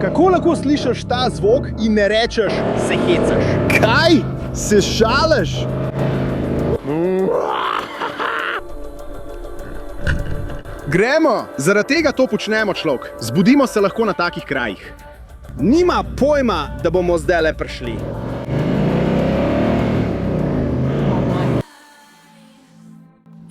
Kako lahko slišiš ta zvok in ne rečeš, se hecaš? Kaj? Se šališ? Gremo, zaradi tega to počnemo, človek. Zbudimo se lahko na takih krajih. Nima pojma, da bomo zdajle prišli.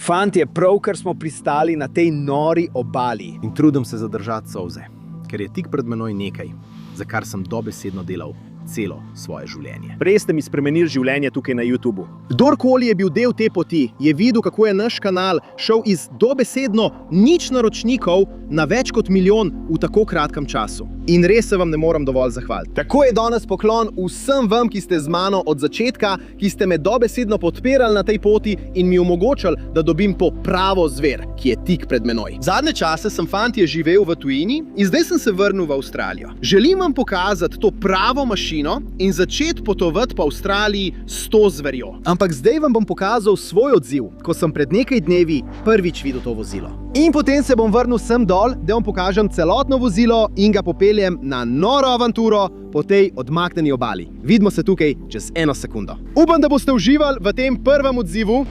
Fantje, pravkar smo pristali na tej nori obali. In trudim se zadržati solze, ker je tik pred menoj nekaj, za kar sem dobesedno delal celo svoje življenje. Prej ste mi spremenili življenje tukaj na YouTubu. Kdorkoli je bil del te poti, je videl, kako je naš kanal šel iz dobesedno nič naročnikov na več kot milijon v tako kratkem času. In res se vam ne morem dovolj zahvaliti. Tako je danes poklon vsem vam, ki ste z mano od začetka, ki ste me dobesedno podpirali na tej poti in mi omogočali, da dobim to pravo zver, ki je tik pred menoj. Zadnje čase sem fantje živel v tujini in zdaj sem se vrnil v Avstralijo. Želim vam pokazati to pravo mašino in začeti potovati po Avstraliji s to zverjo. Ampak zdaj vam bom pokazal svoj odziv, ko sem pred nekaj dnevi prvič videl to vozilo. In potem se bom vrnil sem dol, da vam pokažem celotno vozilo in ga popeljem na noro avanturo po tej odmaknjeni obali. Vidimo se tukaj čez 1 sekundo. Upam, da boste uživali v tem prvem odzivu.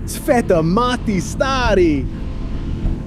Sveta mati, stari!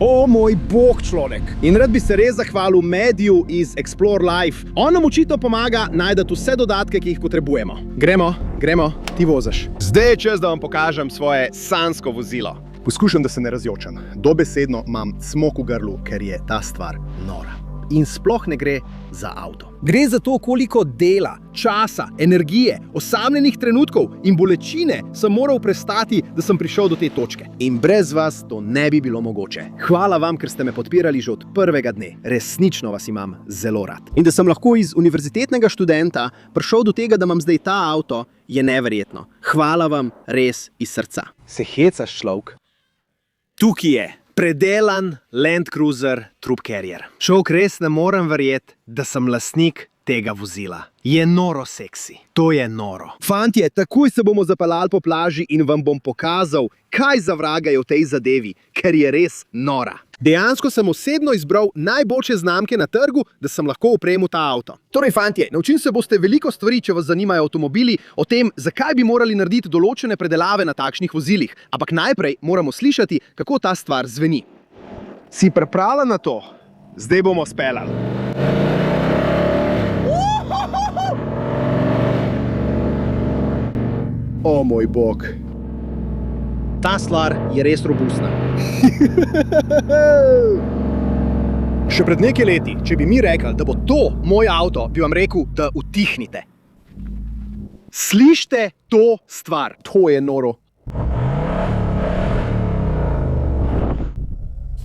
O moj bog, človek! In rad bi se res zahvalil Mediju iz Explore Life. On nam očitno pomaga najti vse dodatke, ki jih potrebujemo. Gremo, ti voziš. Zdaj je čas, da vam pokažem svoje sanjsko vozilo. Poskušam, da se ne razjočam. Dobesedno imam cmok v grlu, ker je ta stvar nora. In sploh ne gre za avto. Gre za to, koliko dela, časa, energije, osamljenih trenutkov in bolečine sem moral prestati, da sem prišel do te točke. In brez vas to ne bi bilo mogoče. Hvala vam, ker ste me podpirali že od prvega dne. Resnično vas imam zelo rad. In da sem lahko iz univerzitetnega študenta prišel do tega, da imam zdaj ta avto, je neverjetno. Hvala vam res iz srca. Se hecaš, človek? Tukaj je predelan Land Cruiser Troop Carrier. Človek, res ne morem verjeti, da sem lastnik tega vozila. Je noro seksi. To je noro. Fantje, takoj se bomo zapeljali po plaži in vam bom pokazal, kaj za vraga je v tej zadevi, ker je res nora. Dejansko sem osebno izbral najboljše znamke na trgu, da sem lahko opremil ta avto. Torej, fantje, naučili se boste veliko stvari, če vas zanimajo avtomobili, o tem, zakaj bi morali narediti določene predelave na takšnih vozilih. Ampak najprej moramo slišati, kako ta stvar zveni. Si pripravljen na to? Zdaj bomo speljali. O moj bog. Ta stvar je res robustna. Še pred nekaj leti, če bi mi rekli, da bo to moj avto, bi vam rekel, da utihnite. Slište to stvar. To je noro.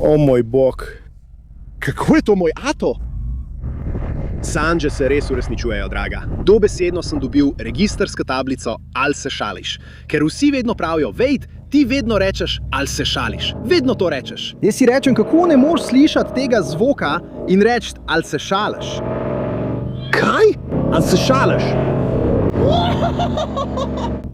O moj bog. Kako je to moj avto? Sanje se res uresničujejo, draga. Dobesedno sem dobil registrsko tablico ali se šališ. Ker vsi vedno pravijo, Vejt, ti vedno rečeš ali se šališ. Vedno to rečeš. Jaz si rečem, kako ne moreš slišati tega zvoka in reči ali se šališ. Kaj? Ali se šališ?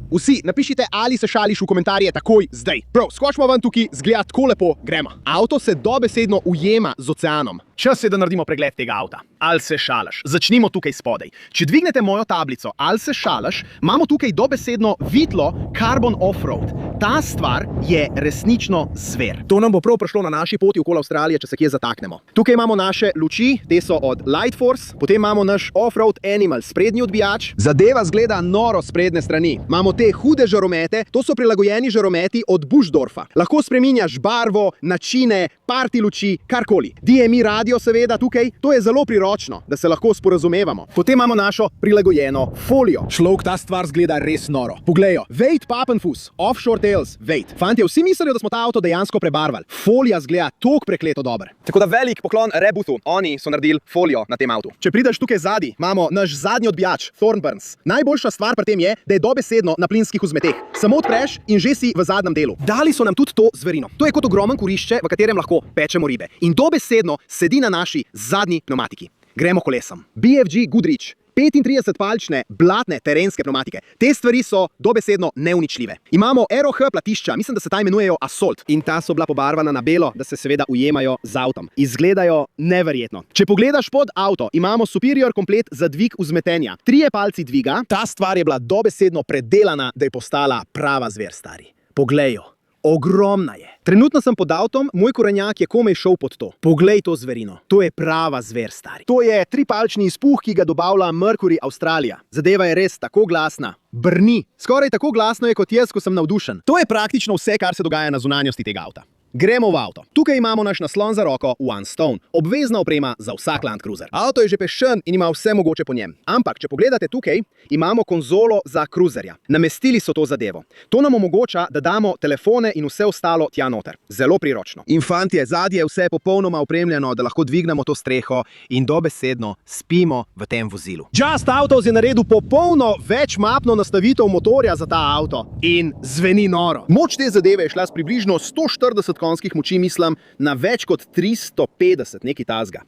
Vsi, napišite, ali se šališ v komentarje takoj, zdaj. Prav, skočimo ven tukaj, zgleda tako lepo, gremo. Avto se dobesedno ujema z oceanom. Čas je, da naredimo pregled tega avta. Ali se šališ? Začnimo tukaj spodaj. Če dvignete mojo tablico, ali se šališ, imamo tukaj dobesedno vitlo Carbon Offroad. Ta stvar je resnično zver. To nam bo prav prišlo na naši poti okoli Avstralije, če se kje zataknemo. Tukaj imamo naše luči, te so od Light Force, potem imamo naš Offroad Animal sprednji odbijač. Zadeva zgleda noro s sprednje strani. Imamo te hude žaromete, to so prilagojeni žarometi od Bushdorfa. Lahko spreminjaš barvo, načine, party luči, karkoli. DMI radio seveda tukaj, to je zelo priročno, da se lahko sporazumevamo. Potem imamo našo prilagojeno folijo. Človek, ta stvar zgleda res noro. Poglejo, Vejt Papenfuss, Offshore Tales, Vejt. Fantje, vsi mislijo, da smo ta avto dejansko prebarvali. Folija zgleda tok prekleto dober. Tako da velik poklon Rebuthu. Oni so naredili folijo na tem avtu. Če prideš tukaj zadnji, imamo naš zadnji odbijač, Thornburns. Najboljša stvar pri tem je, da je dobesedno na plinskih vzmeteh. Samo odpreš in že si v zadnjem delu. Dali so nam tudi to zverino. To je kot ogromen kurišče, v katerem lahko pečemo ribe. In dobesedno sedi na naši zadnji pneumatiki. Gremo kolesom. BFG Goodrich. 35-palčne blatne terenske pneumatike. Te stvari so dobesedno neuničljive. Imamo Aero-H platišča, mislim, da se ta imenujejo Assault. In ta so bila pobarvana na belo, da se seveda ujemajo z avtom. Izgledajo neverjetno. Če pogledaš pod avto, imamo superior komplet za dvig vzmetenja. 3 palci dviga. Ta stvar je bila dobesedno predelana, da je postala prava zver, stari. Poglej jo. Ogromna je. Trenutno sem pod avtom, moj korenjak je komaj šel pod to. Poglej to zverino. To je prava zver, stari. To je 3-palčni izpuh, ki ga dobavlja Mercury Australija. Zadeva je res tako glasna. Brni. Skoraj tako glasno je kot jaz, ko sem navdušen. To je praktično vse, kar se dogaja na zunanjosti tega avta. Gremo v avto. Tukaj imamo naš naslon za roko One Stone. Obvezna oprema za vsak Land Cruiser. Avto je že peščen in ima vse mogoče po njem. Ampak, če pogledate tukaj, imamo konzolo za cruiserja. Namestili so to zadevo. To nam omogoča, da damo telefone in vse ostalo tja noter. Zelo priročno. In fantje, zadnje je vse popolnoma opremljeno, da lahko dvignemo to streho in dobesedno spimo v tem vozilu. Just Autos je naredil popolno večmapno nastavitev motorja za ta avto. In zveni noro. Moč te zadeve je šla s približno 140 konjskih moči, mislim, na več kot 350, nekaj tazga.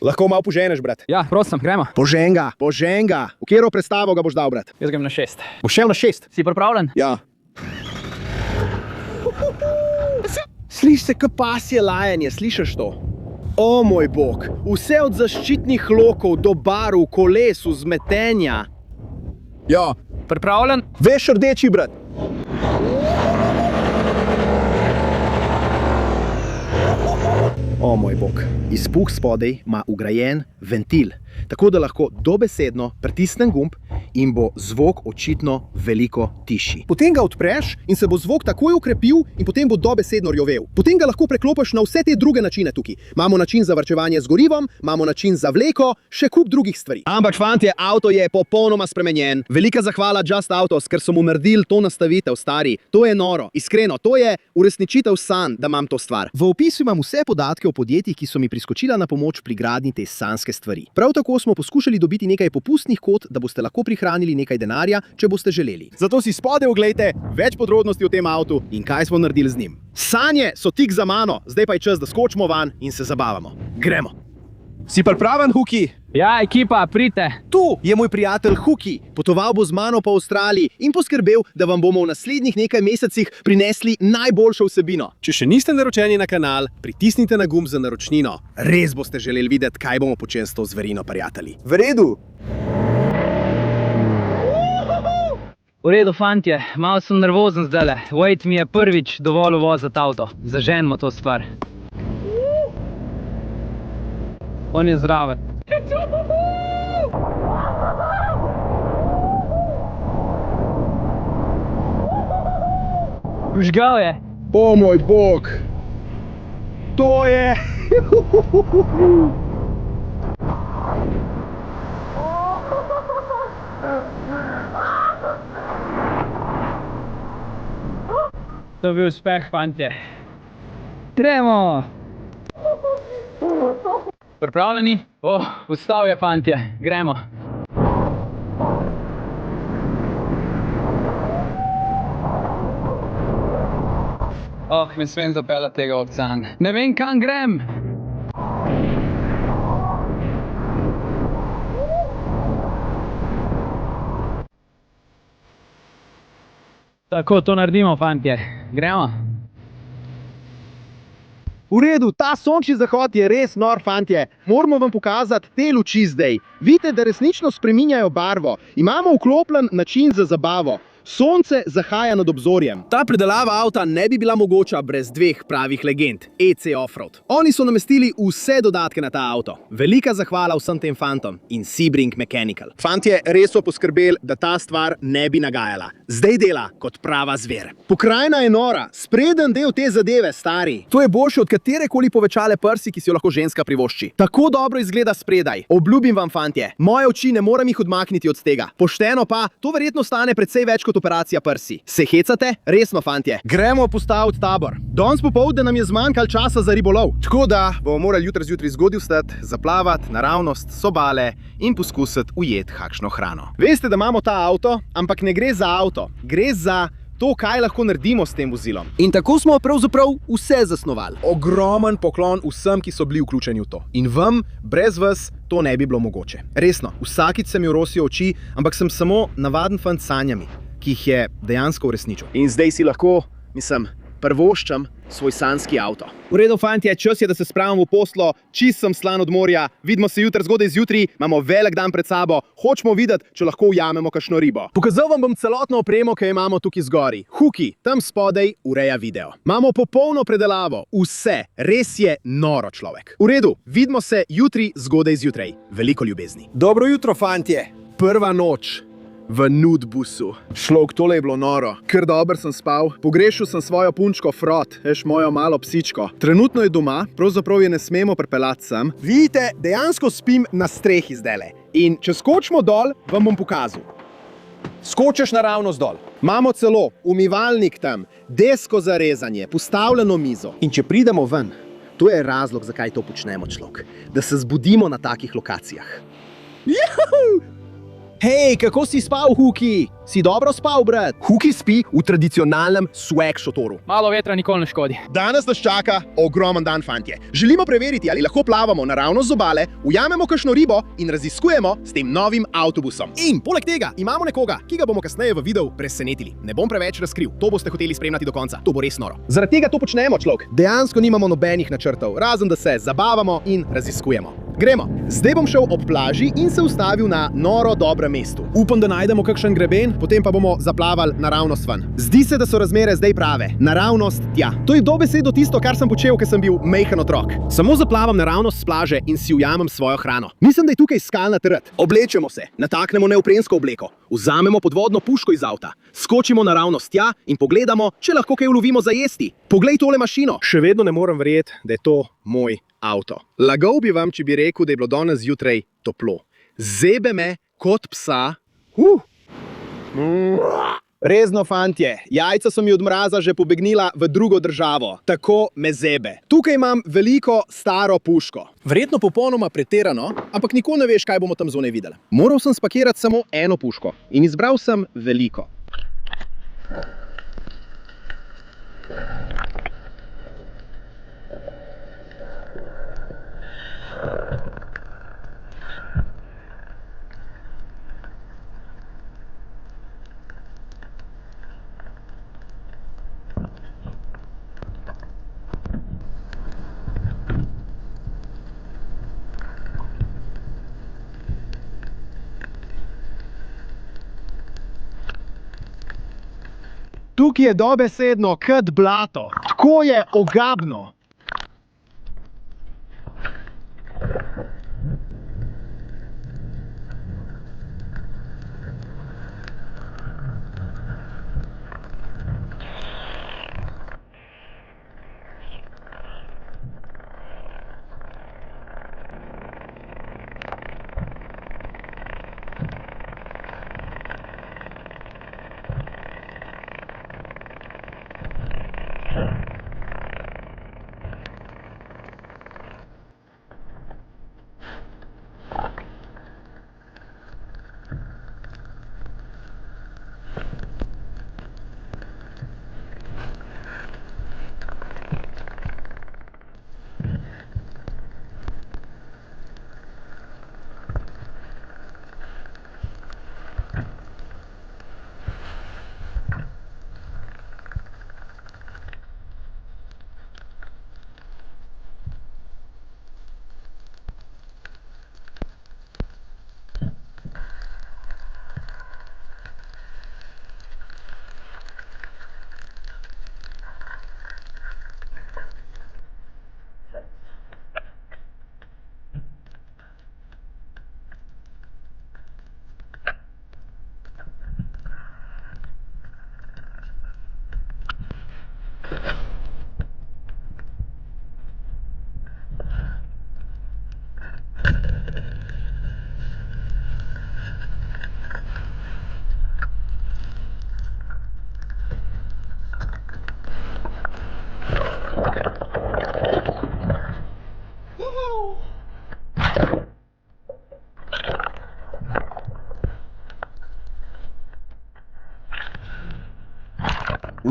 Lahko malo poženeš, brat. Ja, prosim, gremo. Poženga. V katero predstavo ga boš dal, brat? Jaz grem na 6. Boš šel na 6? Si pripravljen? Ja. Sliš se, kot pasje lajanje, slišiš to? O moj bog, vse od zaščitnih lokov do barv, koles, vzmetenja. Ja. Pripravljen? Veš rdeči, brat. O moj bog, izpuh spodaj ima vgrajen ventil, tako da lahko dobesedno pritisnem gumb in bo zvok očitno veliko tišji. Potem ga odpreš in se bo zvok takoj ukrepil in potem bo dobesedno rjovel. Potem ga lahko preklopiš na vse te druge načine tukaj. Imamo način za varčevanje z gorivom, imamo način za vleko, še kup drugih stvari. Ampak fantje, avto je popolnoma spremenjen. Velika zahvala Just Autos, ker so mu naredili to nastavitev, stari. To je noro. Iskreno, to je uresničitev sanj, da imam to stvar. V opisu imam vse podatke o podjetjih, ki so mi priskočila na pomoč pri gradnji te sanjske stvari. Prav tako smo poskušali dobiti nekaj popustnih kod, da boste lahko prihranili nekaj denarja, če boste želeli. Zato si spodaj oglejte več podrobnosti o tem avtu in kaj smo naredili z njim. Sanje so tik za mano, zdaj pa je čas, da skočimo van in se zabavamo. Gremo. Si pripraven, Huki? Ja, ekipa, pridite. Tu je moj prijatelj Huki. Potoval bo z mano po Avstraliji in poskrbel, da vam bomo v naslednjih nekaj mesecih prinesli najboljšo vsebino. Če še niste naročeni na kanal, pritisnite na gumb za naročnino. Res boste želeli videti, kaj bomo počeli s to zverino, prijatelji. V redu. V redu, fantje, malo sem nervozen zdajle. Wade mi je prvič dovolil voziti avto. Zaženimo to stvar. On je zraven. Vžgal je. O moj bog. To je. To je bil uspeh, fantje. Gremo. Pripravljeni? Vstal je, fantje. Gremo. Ne smem zapeljati tega oceana. Ne vem, kam grem. Tako, to naredimo, fantje. Gremo. V redu, ta sončni zahod je res nor, fantje. Moramo vam pokazati te luči zdaj. Vidite, da resnično spreminjajo barvo. Imamo vklopljen način za zabavo. Sonce zahaja nad obzorjem. Ta predelava avta ne bi bila mogoča brez dveh pravih legend, EC Offroad. Oni so namestili vse dodatke na ta avto. Velika zahvala vsem tem fantom in Sebring Mechanical. Fantje res so poskrbeli, da ta stvar ne bi nagajala. Zdaj dela kot prava zver. Pokrajina je nora, spreden del te zadeve, stari. To je boljše od katerekoli povečale prsi, ki si jo lahko ženska privošči. Tako dobro izgleda spredaj. Obljubim vam, fantje, moje oči ne morem jih odmakniti od tega. Pošteno pa, to verjetno stane precej več kot operacija prsi. Se hecate? Resno, fantje. Gremo postaviti tabor. Danes popoldne nam je zmanjkalo časa za ribolov. Tako da bomo morali jutri zjutraj zgodaj vstati, zaplavati naravnost, sobale in poskusiti ujeti kakšno hrano. Veste, da imamo ta avto, ampak ne gre za avto. Gre za to, kaj lahko naredimo s tem vozilom. In tako smo pravzaprav vse zasnovali. Ogromen poklon vsem, ki so bili vključeni v to. In vam, brez vas, to ne bi bilo mogoče. Resno, vsakič se mi rosijo oči, ampak sem samo navaden fant s sanjami, ki jih je dejansko uresničil. In zdaj si lahko, prvoščam svoj sanjski avto. V redu, fantje, čas je, da se spravim v poslo, čist sem slan od morja, vidimo se jutri zgodaj zjutraj, imamo velik dan pred sabo, hočemo videti, če lahko ujamemo kakšno ribo. Pokazal vam bom celotno opremo, ki jo imamo tukaj zgori. Huki, tam spodaj ureja video. Imamo popolno predelavo, vse, res je noro, človek. V redu, vidimo se jutri zgodaj zjutraj. Veliko ljubezni. Dobro jutro, fantje. Prva noč v nudbusu. Šlok, tole je bilo noro. Ker dober sem spal. Pogrešil sem svojo punčko Frot, mojo malo psičko. Trenutno je doma, pravzaprav je ne smemo pripeljati sem. Vidite, dejansko spim na strehi zdajle. In če skočimo dol, vam bom pokazal. Skočiš naravnost dol. Imamo celo umivalnik tam, desko za rezanje, postavljeno mizo. In če pridemo ven, to je razlog, zakaj to počnemo, človek. Da se zbudimo na takih lokacijah. Juhu! Hej, kako si spal, Huki? Si dobro spal, brat? Huki spi v tradicionalnem swag šotoru. Malo vetra nikoli ne škodi. Danes nas čaka ogromen dan, fantje. Želimo preveriti, ali lahko plavamo naravnost z obale, ujamemo kakšno ribo in raziskujemo s tem novim avtobusom. In poleg tega imamo nekoga, ki ga bomo kasneje v videu presenetili. Ne bom preveč razkril, to boste hoteli spremljati do konca. To bo res noro. Zaradi tega to počnemo, človek. Dejansko nimamo nobenih načrtov, razen da se zabavamo in raziskujemo. Gremo. Zdaj bom šel ob plaži in se ustavil na noro dobrem mestu. Upam, da najdemo kakšen greben, potem pa bomo zaplavali naravnost ven. Zdi se, da so razmere zdaj prave. Naravnost tja. To je dobesedno tisto, kar sem počel, ker sem bil majhen otrok. Samo zaplavam naravnost s plaže in si ujamem svojo hrano. Mislim, da je tukaj skalna trt. Oblečemo se, nataknemo neoprensko obleko, vzamemo podvodno puško iz avta, skočimo naravnost tja in pogledamo, če lahko kaj ulovimo za jesti. Poglej tole mašino. Še vedno ne morem verjeti, da je to moj avto. Lagal bi vam, če bi rekel, da je bilo danes zjutraj toplo. Zebe me kot psa. Rezno, fantje, jajca so mi od mraza že pobegnila v drugo državo. Tako me zebe. Tukaj imam veliko staro puško. Verjetno popolnoma pretirano, ampak nikoli ne veš, kaj bomo tam zunaj videli. Moral sem spakirati samo eno puško in izbral sem veliko. Tukaj je dobesedno kot blato. Tako je ogabno.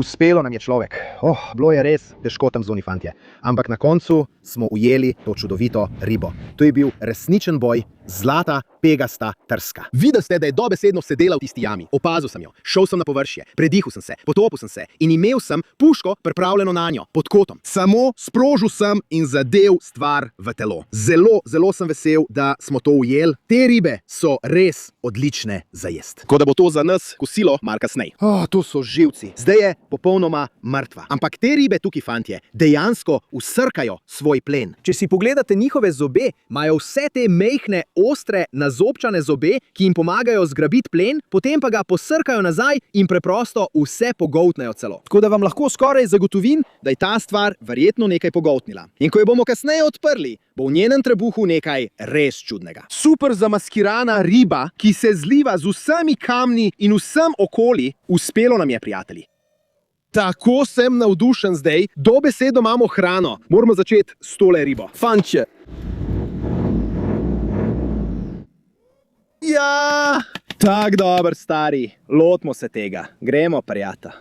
Uspelo nam je, človek. Bilo je res težko tam zunaj, fantje. Ampak na koncu smo ujeli to čudovito ribo. To je bil resničen boj, zlata, pegasta trska. Videli ste, da je dobesedno sedela v tisti jami. Opazil sem jo, šel sem na površje, predihal sem se, potopil sem se in imel sem puško pripravljeno na njo, pod kotom. Samo sprožil sem in zadev stvar v telo. Zelo sem vesel, da smo to ujeli. Te ribe so res odlične za jest. Ko da bo to za nas kosilo malo kasneje. To so živci. Zdaj je popolnoma mrtva. Ampak te ribe tukaj, fantje, dejansko usrkajo svoj plen. Če si pogledate njihove zobe, imajo vse te mehne, ostre, nazobčane zobe, ki jim pomagajo zgrabiti plen, potem pa ga posrkajo nazaj in preprosto vse pogoltnejo celo. Tako da vam lahko skoraj zagotovim, da je ta stvar verjetno nekaj pogoltnila. In ko jo bomo kasneje odprli, bo v njenem trebuhu nekaj res čudnega. Super zamaskirana riba, ki se zliva z vsemi kamni in vsem okoli, uspelo nam je, prijatelji. Tako sem navdušen zdaj, dobesedno imamo hrano. Moramo začeti s tole ribo. Fantje. Ja, tak dober, stari. Lotimo se tega. Gremo, prijata.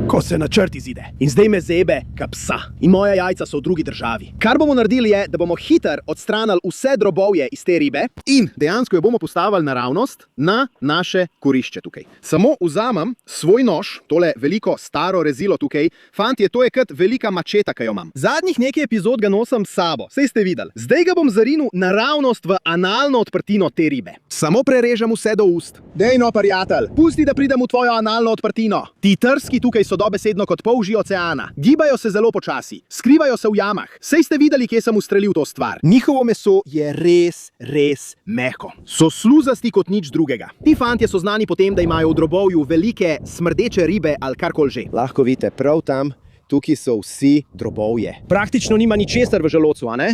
Ko se načrt izide. In zdaj me zebe, ka psa. In moja jajca so v drugi državi. Kar bomo naredili je, da bomo hitro odstranili vse drobovje iz te ribe in dejansko jo bomo postavili naravnost na naše kurišče tukaj. Samo vzamem svoj nož, tole veliko staro rezilo tukaj. Fantje, to je kot velika mačeta, ki jo imam. Zadnjih nekaj epizod ga nosim s sabo, saj ste videli. Zdaj ga bom zarinil naravnost v analno odprtino te ribe. Samo prerežem vse do ust. Dejno, prijatelj, pusti, da pridem v tvojo analno odprtino. Ti trski tukaj so dobesedno kot polži oceana. Gibajo se zelo počasi, skrivajo se v jamah. Sej ste videli, kje sem ustrelil to stvar. Njihovo meso je res mehko. So sluzasti kot nič drugega. Ti fantje so znani po tem, da imajo v drobovju velike smrdeče ribe ali karkoli že. Lahko vidite prav tam, tukaj so vsi drobovje. Praktično nima ničesar v želodcu, a ne?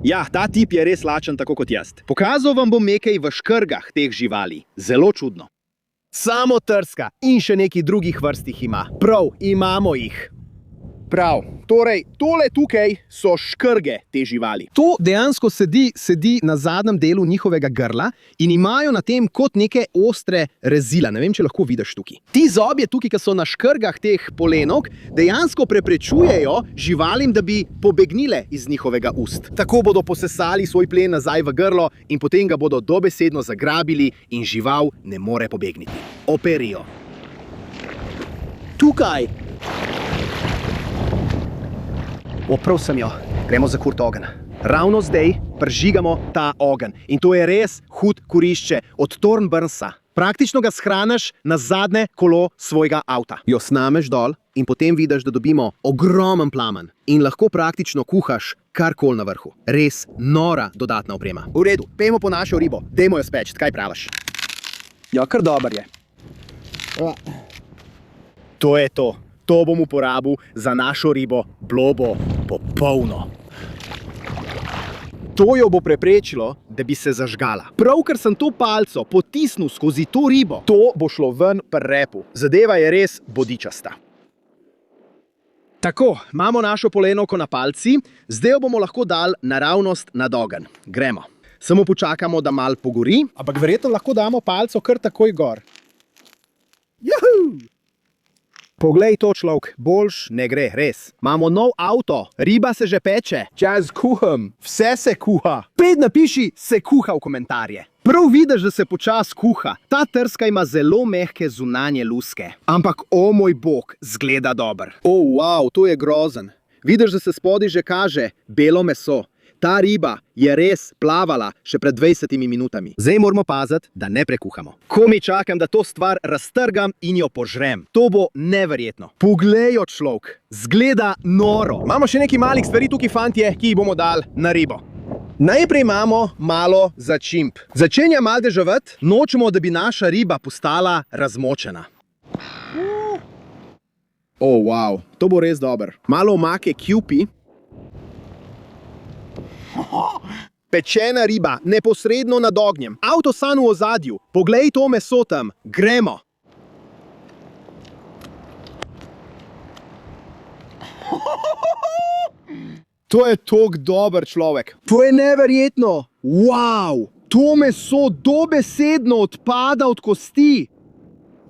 Ja, ta tip je res lačen tako kot jaz. Pokazal vam bom nekaj v škrgah teh živali. Zelo čudno. Samo trska in še nekaj drugih vrstih ima. Prav, imamo jih. Prav, torej, tole tukaj so škrge te živali. To dejansko sedi na zadnjem delu njihovega grla in imajo na tem kot neke ostre rezila. Ne vem, če lahko vidiš tukaj. Ti zobje tukaj, ki so na škrgah teh polenok, dejansko preprečujejo živalim, da bi pobegnile iz njihovega ust. Tako bodo posesali svoj plen nazaj v grlo in potem ga bodo dobesedno zagrabili in žival ne more pobegniti. Operijo. Tukaj! Oprav sem jo. Gremo za kurt ogenj. Ravno zdaj prižigamo ta ogenj. In to je res hud kurišče od Thornburnsa. Praktično ga shraniš na zadnje kolo svojega avta. Jo snameš dol in potem vidiš, da dobimo ogromen plamen. In lahko praktično kuhaš karkoli na vrhu. Res nora dodatna oprema. V redu, pejmo po našo ribo. Dajmo jo speč, kaj praviš? Ja, kar dober je. To je to. To bom uporabil za našo ribo Blobo popolno. To jo bo preprečilo, da bi se zažgala. Pravkar sem to palco potisnil skozi to ribo, to bo šlo ven pri repu. Zadeva je res bodičasta. Tako, imamo našo polenovko na palci, zdaj jo bomo lahko dali naravnost nad ogenj. Gremo. Samo počakamo, da malo pogori, ampak verjetno lahko damo palco kar takoj gor. Juhu! Poglej to, človek, boljš ne gre, res. Imamo nov avto, riba se že peče. Čas kuham, vse se kuha. Pet napiši se kuha v komentarje. Prav vidiš, da se počas kuha. Ta trska ima zelo mehke zunanje luske. Ampak, o moj bog, zgleda dober. Wow, to je grozen. Vidiš, da se spodaj že kaže belo meso. Ta riba je res plavala še pred 20 minutami. Zdaj moramo paziti, da ne prekuhamo. Ko mi čakam, da to stvar raztrgam in jo požrem. To bo neverjetno. Poglej jo, človek. Zgleda noro. Imamo še nekaj malih stvari tukaj, fantje, ki jih bomo dali na ribo. Najprej imamo malo začimb. Začenja malo deževati, nočemo, da bi naša riba postala razmočena. Wow, to bo res dober. Malo omake kjupi. Pečena riba, neposredno nad ognjem. Avtosan v ozadju. Poglej to meso tam. Gremo. To je tok dober, človek. To je neverjetno. Wow, To meso dobesedno odpada od kosti.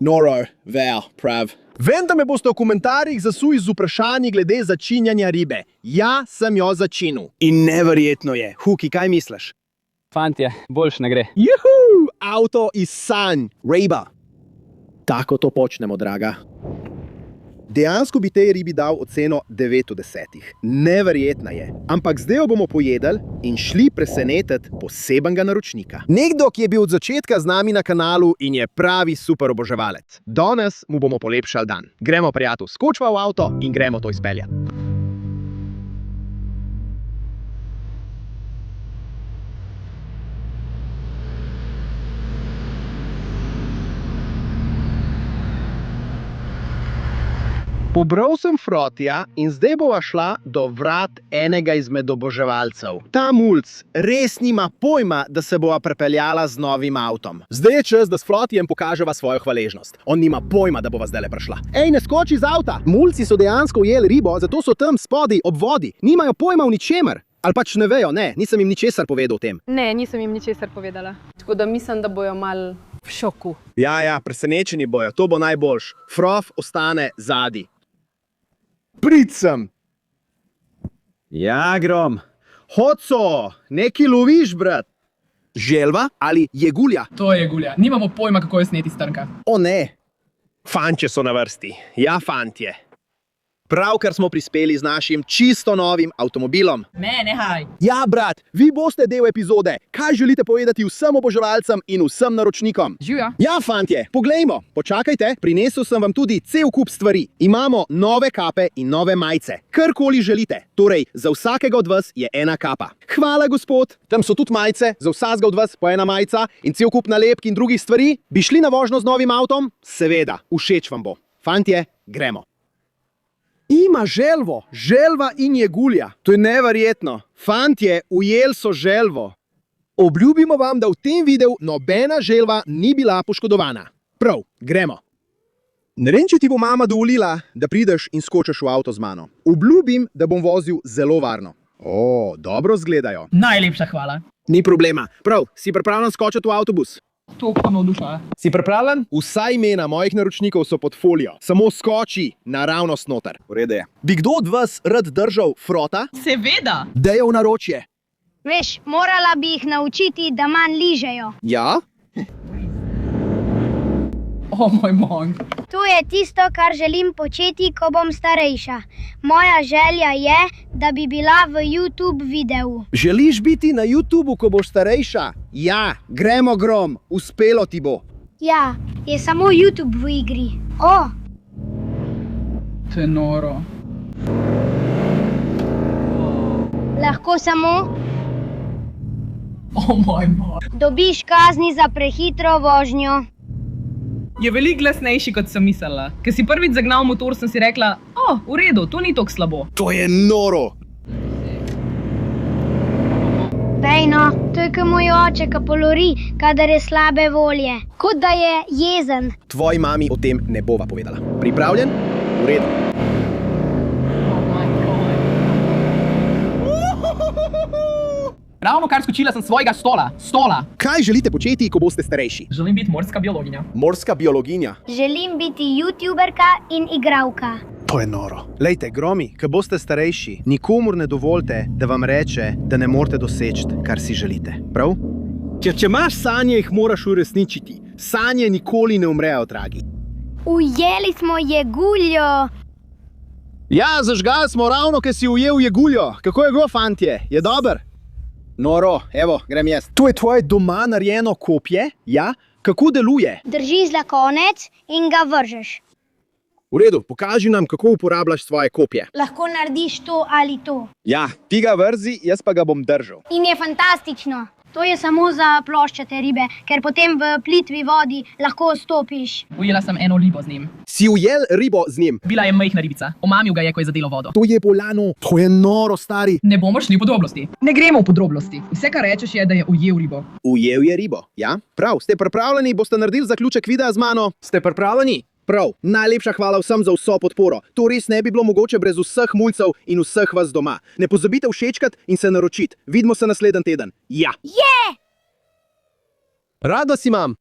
Noro, ver, prav. Vem, da me boste v komentarjih zasuli z vprašanji glede začinjanja ribe. Ja, sem jo začinil. In neverjetno je. Huki, kaj misliš? Fantje, boljš ne gre. Juhu, avto iz sanj, Rejba. Tako to počnemo, draga. Dejansko bi tej ribi dal oceno 9 od 10. Neverjetna je. Ampak zdaj jo bomo pojedli in šli presenetiti posebenega naročnika. Nekdo, ki je bil od začetka z nami na kanalu in je pravi super oboževalec. Danes mu bomo polepšali dan. Gremo, prijatelj, skočva v avto in gremo to izpeljati. Pobral sem Frotija in zdaj bova šla do vrat enega izmed oboževalcev. Ta mulc res nima pojma, da se bova prepeljala z novim avtom. Zdaj je čas, da s Frotijem pokaževa svojo hvaležnost. On nima pojma, da bova zdajle prišla. Ej, ne skoči iz avta! Mulci so dejansko ujeli ribo, zato so tam spodaj ob vodi. Nimajo pojma v ničemer. Ali pač ne vejo, ne, nisem jim ničesar povedal o tem. Ne, nisem jim ničesar povedala. Tako da mislim, da bojo mal v šoku. Ja, presenečeni bojo, to bo najboljš. Frof ostane zadaj. Pricem. Ja, Grom. Hoco, neki loviš, brat. Želva ali jegulja? To je jegulja. Nimamo pojma, kako je sneti strnka. O ne. Fantje so na vrsti. Ja, fantje. Pravkar smo prispeli z našim čisto novim avtomobilom. Ne, nehaj. Ja, brat, vi boste del epizode. Kaj želite povedati vsem oboževalcem in vsem naročnikom? Živja. Ja, fantje, poglejmo, počakajte, prinesel sem vam tudi cel kup stvari. Imamo nove kape in nove majice. Karkoli želite. Torej, za vsakega od vas je ena kapa. Hvala, gospod. Tam so tudi majice, za vsakega od vas po ena majica in cel kup nalepk in drugih stvari. Bi šli na vožnjo z novim avtom? Seveda, všeč vam bo. Fantje, gremo. Ima želvo, želva in jegulja. To je neverjetno. Fantje, ujeli so želvo. Obljubimo vam, da v tem videu nobena želva ni bila poškodovana. Prav, gremo. Ne vem, če ti bo mama dovolila, da prideš in skočiš v avto z mano. Obljubim, da bom vozil zelo varno. O, dobro zgledajo. Najlepša hvala. Ni problema. Prav, si pripravljen skočiti v avtobus? To pa navdušuje. Si pripravljen? Vsa imena mojih naročnikov so pod folijo. Samo skoči naravnost noter. V redu je. Bi kdo od vas rad držal Frota? Seveda. Dejo v naročje. Veš, morala bi jih naučiti, da manj ližejo. Ja? O moj monk. To je tisto, kar želim početi, ko bom starejša. Moja želja je, da bi bila v YouTube videu. Želiš biti na YouTubu, ko boš starejša? Ja, gremo, Grom, uspelo ti bo. Ja, je samo YouTube v igri. O, To je noro. lahko samo O moj monk. dobiš kazni za prehitro vožnjo. Je veliko glasnejši, kot sem mislila. Ker si prvič zagnal motor, sem si rekla, v redu, to ni tako slabo. To je noro. Dejno, to je kot moj oče, ki polori, kadar je slabe volje. Kot da je jezen. Tvoji mami o tem ne bova povedala. Pripravljen? V redu. Ravno kar skočila sem svojega stola. Kaj želite početi, ko boste starejši? Želim biti morska biologinja. Morska biologinja. Želim biti youtuberka in igralka. To je noro. Lejte, Gromi, ko boste starejši, nikomur ne dovolite, da vam reče, da ne morete doseči, kar si želite. Prav? Če imaš sanje, jih moraš uresničiti. Sanje nikoli ne umrejo, dragi. Ujeli smo jeguljo. Ja, zažgali smo ravno, ker si ujel jeguljo. Kako je bilo, fantje? Je dober? Noro, evo, grem jaz. To je tvoje doma narejeno kopje? Ja? Kako deluje? Drži za konec in ga vržeš. V redu, pokaži nam, kako uporabljaš svoje kopje. Lahko narediš to ali to. Ja, ti ga vrzi, jaz pa ga bom držal. In je fantastično. To je samo za ploščate ribe, ker potem v plitvi vodi lahko stopiš. Ujela sem eno ribo z njim. Si ujel ribo z njim? Bila je majhna ribica. Omamil ga je, ko je zadelo vodo. To je bolano. To je noro, stari. Ne bomo šli v podrobnosti. Ne gremo v podrobnosti. Vse, kar rečeš, je, da je ujel ribo. Ujel je ribo, ja? Prav, ste pripravljeni, boste naredili zaključek videa z mano? Ste pripravljeni? Prav, najlepša hvala vsem za vso podporo. To res ne bi bilo mogoče brez vseh mulcev in vseh vas doma. Ne pozabite všečkati in se naročiti. Vidimo se naslednji teden. Ja! Rada si imam.